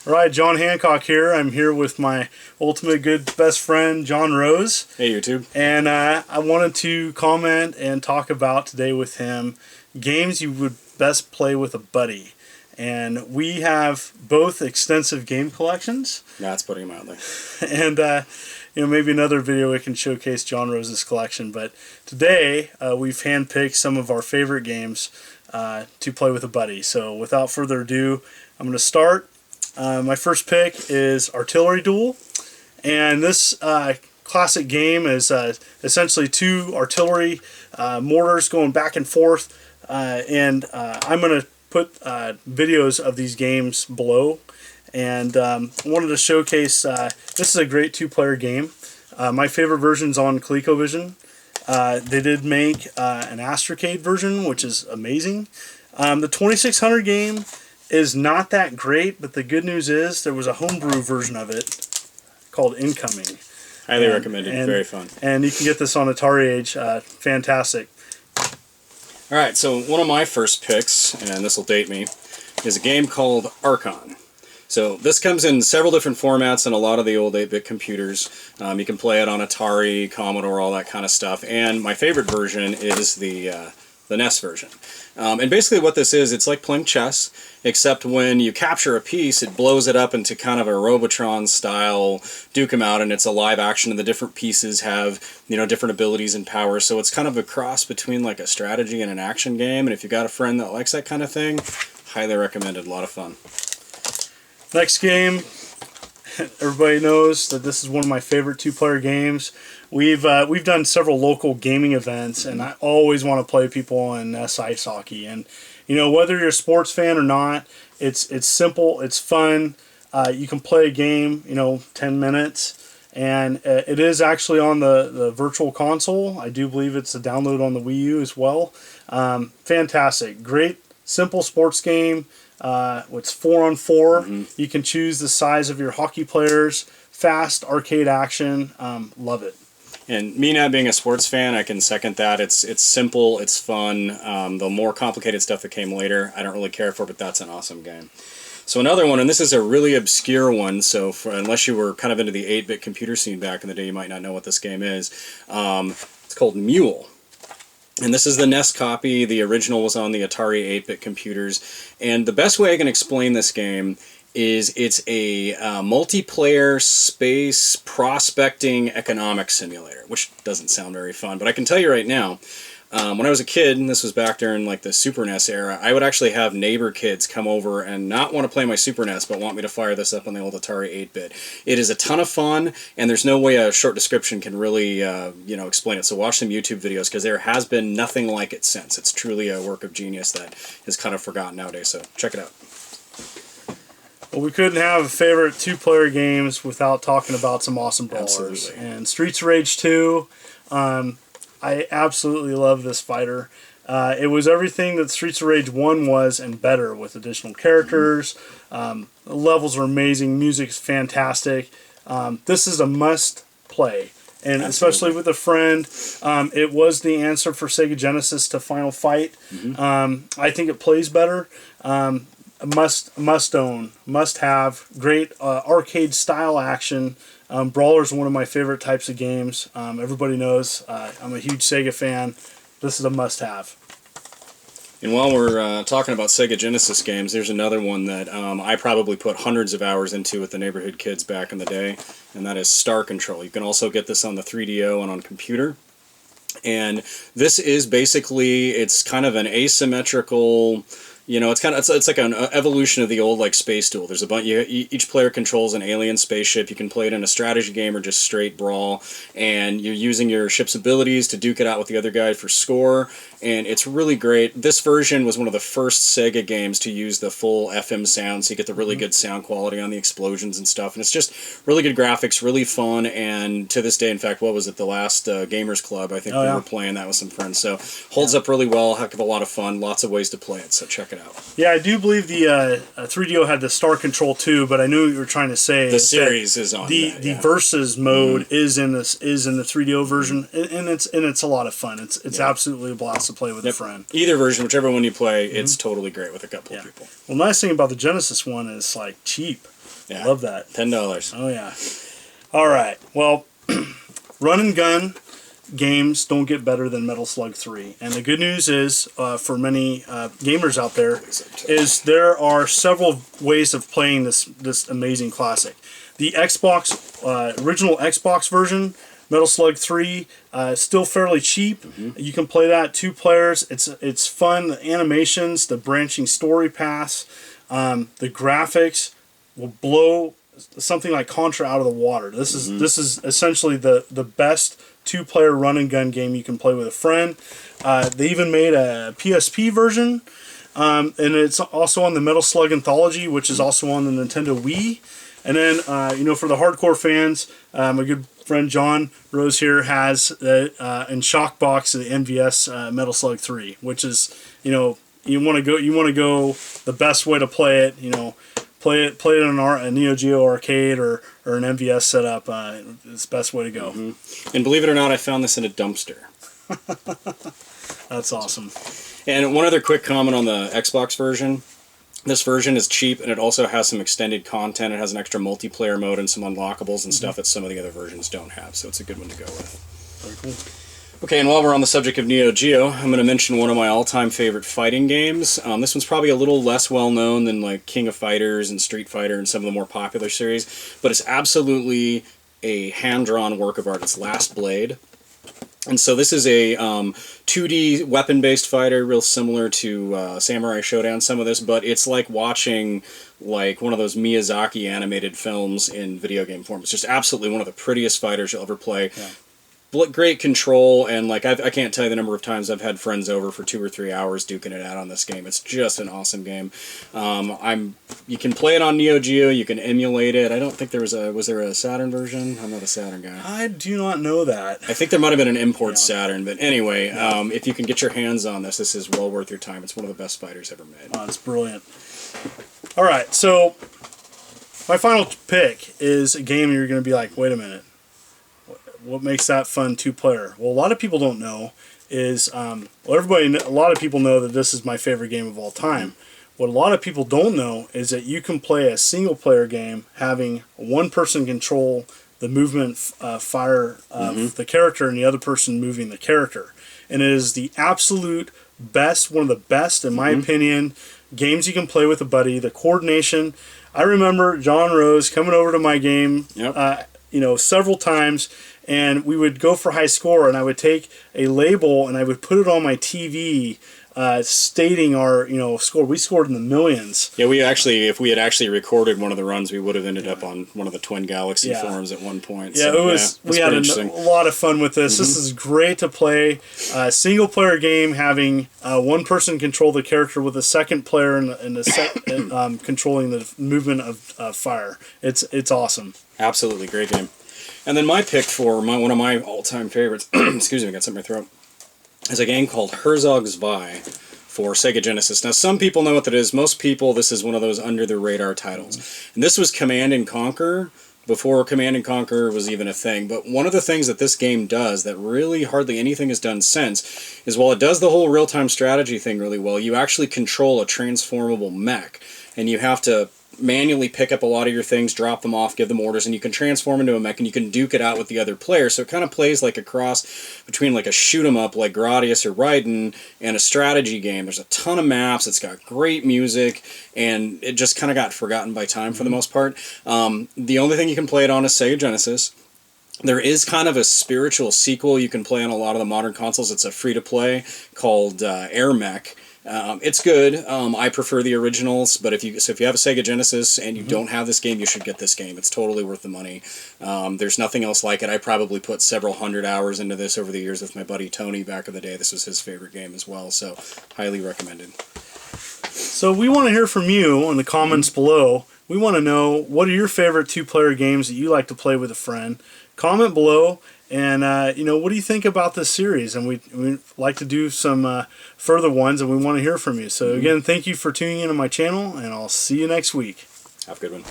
All right, John Hancock here. I'm here with my ultimate good best friend, Jon Rose. Hey, YouTube. And I wanted to comment and talk about today with him games you would best play with a buddy. And we have both extensive game collections. That's putting him mildly. And maybe another video we can showcase Jon Rose's collection. But today we've handpicked some of our favorite games to play with a buddy. So without further ado, I'm going to start. My first pick is Artillery Duel, and this classic game is essentially two artillery mortars going back and forth, and I'm going to put videos of these games below, and I wanted to showcase, this is a great two-player game. My favorite version's on ColecoVision. They did make an Astrocade version, which is amazing. The 2600 game is not that great, but the good news is there was a homebrew version of it called Incoming. Highly recommended. Very fun. And you can get this on Atari Age. Fantastic. All right, so one of my first picks, and this will date me, is a game called Archon. So this comes in several different formats in a lot of the old 8-bit computers. You can play it on Atari, Commodore, all that kind of stuff. And my favorite version is the NES version. And basically what this is, it's like playing chess, except when you capture a piece, it blows it up into kind of a Robotron style Duke 'em out, and it's a live action, and the different pieces have, different abilities and powers. So it's kind of a cross between like a strategy and an action game, and if you've got a friend that likes that kind of thing, highly recommended. A lot of fun. Next game, everybody knows that this is one of my favorite two-player games. We've done several local gaming events, and I always want to play people in NES Ice Hockey. And whether you're a sports fan or not, it's simple, it's fun. You can play a game, 10 minutes, and it is actually on the virtual console. I do believe it's a download on the Wii U as well. Fantastic, great, simple sports game. It's 4-on-4. You can choose the size of your hockey players. Fast arcade action. Love it. And me not being a sports fan, I can second that. It's simple, it's fun. The more complicated stuff that came later, I don't really care for, but that's an awesome game. So another one, and this is a really obscure one, so unless you were kind of into the 8-bit computer scene back in the day, you might not know what this game is. It's called M.U.L.E. And this is the NES copy. The original was on the Atari 8-bit computers. And the best way I can explain this game is it's a multiplayer space prospecting economic simulator, which doesn't sound very fun. But I can tell you right now, when I was a kid, and this was back during like the Super NES era, I would actually have neighbor kids come over and not want to play my Super NES, but want me to fire this up on the old Atari 8-bit. It is a ton of fun, and there's no way a short description can really, explain it. So watch some YouTube videos, because there has been nothing like it since. It's truly a work of genius that is kind of forgotten nowadays, so check it out. Well, we couldn't have favorite two-player games without talking about some awesome brawlers. Absolutely. And Streets of Rage 2, I absolutely love this fighter. It was everything that Streets of Rage 1 was and better, with additional characters. The levels are amazing. Music is fantastic. This is a must-play. And especially with a friend, it was the answer for Sega Genesis to Final Fight. I think it plays better. Must own, must have, great arcade style action. Brawler's one of my favorite types of games. Everybody knows I'm a huge Sega fan. This is a must have. And while we're talking about Sega Genesis games, there's another one that I probably put hundreds of hours into with the neighborhood kids back in the day, and that is Star Control. You can also get this on the 3DO and on computer. And this is basically, it's kind of an asymmetrical, it's like an evolution of the old like Space Duel. There's a bunch. Each player controls an alien spaceship. You can play it in a strategy game or just straight brawl, and you're using your ship's abilities to duke it out with the other guy for score. And it's really great. This version was one of the first Sega games to use the full FM sound, so you get the really good sound quality on the explosions and stuff. And it's just really good graphics, really fun. And to this day, in fact, what was it? The last Gamers Club, I think we were playing that with some friends. So holds up really well. Heck of a lot of fun. Lots of ways to play it. So check it out. Yeah, I do believe the 3DO had the Star Control too, but I knew what you were trying to say. The series is on the Versus mode is in the 3DO version, and it's a lot of fun. It's absolutely a blast to play with a friend. Either version, whichever one you play, it's totally great with a couple of people. Well, nice thing about the Genesis one is like cheap. Yeah. Love that. $10. Oh yeah. All right. Well, run and gun games don't get better than Metal Slug 3. And the good news is, for many gamers out there, is there are several ways of playing this amazing classic. The Xbox, original Xbox version, Metal Slug 3, still fairly cheap. You can play that 2 players. It's fun. The animations, the branching story paths, the graphics will blow something like Contra out of the water. This is essentially the best 2-player run and gun game you can play with a friend. They even made a PSP version, and it's also on the Metal Slug Anthology, which is also on the Nintendo Wii. And then, for the hardcore fans, my good friend Jon Rose here has in Shockbox the MVS Metal Slug 3, which is, you want to go the best way to play it. Play it on a Neo Geo arcade or an MVS setup. It's the best way to go. And believe it or not, I found this in a dumpster. That's awesome. And one other quick comment on the Xbox version. This version is cheap, and it also has some extended content. It has an extra multiplayer mode and some unlockables and stuff that some of the other versions don't have, so it's a good one to go with. Very cool. Okay, and while we're on the subject of Neo Geo, I'm going to mention one of my all-time favorite fighting games. This one's probably a little less well-known than like King of Fighters and Street Fighter and some of the more popular series, but it's absolutely a hand-drawn work of art. It's Last Blade. And so this is a 2D weapon-based fighter, real similar to Samurai Shodown, some of this, but it's like watching like one of those Miyazaki animated films in video game form. It's just absolutely one of the prettiest fighters you'll ever play. Yeah. Great control, and like I can't tell you the number of times I've had friends over for 2 or 3 hours duking it out on this game. It's just an awesome game. You can play it on Neo Geo. You can emulate it. I don't think there was there a Saturn version? I'm not a Saturn guy. I do not know that. I think there might have been an import Saturn, but anyway, if you can get your hands on this, this is well worth your time. It's one of the best fighters ever made. Oh, it's brilliant. All right, so my final pick is a game you're going to be like, wait a minute. What makes that fun 2-player? Well, a lot of people don't know is, a lot of people know that this is my favorite game of all time. What a lot of people don't know is that you can play a single-player game having one person control the movement fire of the character and the other person moving the character. And it is the absolute best, one of the best, in my opinion, games you can play with a buddy. The coordination. I remember Jon Rose coming over to my game, several times, and we would go for high score, and I would take a label and I would put it on my TV, stating our score. We scored in the millions. Yeah, if we had actually recorded one of the runs, we would have ended up on one of the Twin Galaxy forums at one point. Yeah, so, we had a lot of fun with this. This is great to play. Single player game having one person control the character with a second player controlling the movement of fire. It's awesome. Absolutely great game. And then my pick for one of my all-time favorites, excuse me, I got something in my throat, is a game called Herzog Zwei for Sega Genesis. Now, some people know what that is. Most people, this is one of those under-the-radar titles. And this was Command & Conquer, before Command & Conquer was even a thing. But one of the things that this game does that really hardly anything has done since is while it does the whole real-time strategy thing really well, you actually control a transformable mech. And you have to manually pick up a lot of your things, drop them off, give them orders, and you can transform into a mech and you can duke it out with the other player. So it kind of plays like a cross between like a shoot 'em up like Gradius or Raiden and a strategy game. There's a ton of maps, it's got great music, and it just kind of got forgotten by time for the most part. The only thing you can play it on is Sega Genesis. There is kind of a spiritual sequel you can play on a lot of the modern consoles. It's a free-to-play called Air Mech. It's good. I prefer the originals, but if you have a Sega Genesis and you don't have this game, you should get this game. It's totally worth the money. There's nothing else like it. I probably put several hundred hours into this over the years with my buddy Tony back in the day. This was his favorite game as well, so highly recommended. So we want to hear from you in the comments below. We want to know, what are your favorite 2-player games that you like to play with a friend? Comment below. And, what do you think about this series? And we'd like to do some further ones, and we want to hear from you. So, again, thank you for tuning into my channel, and I'll see you next week. Have a good one.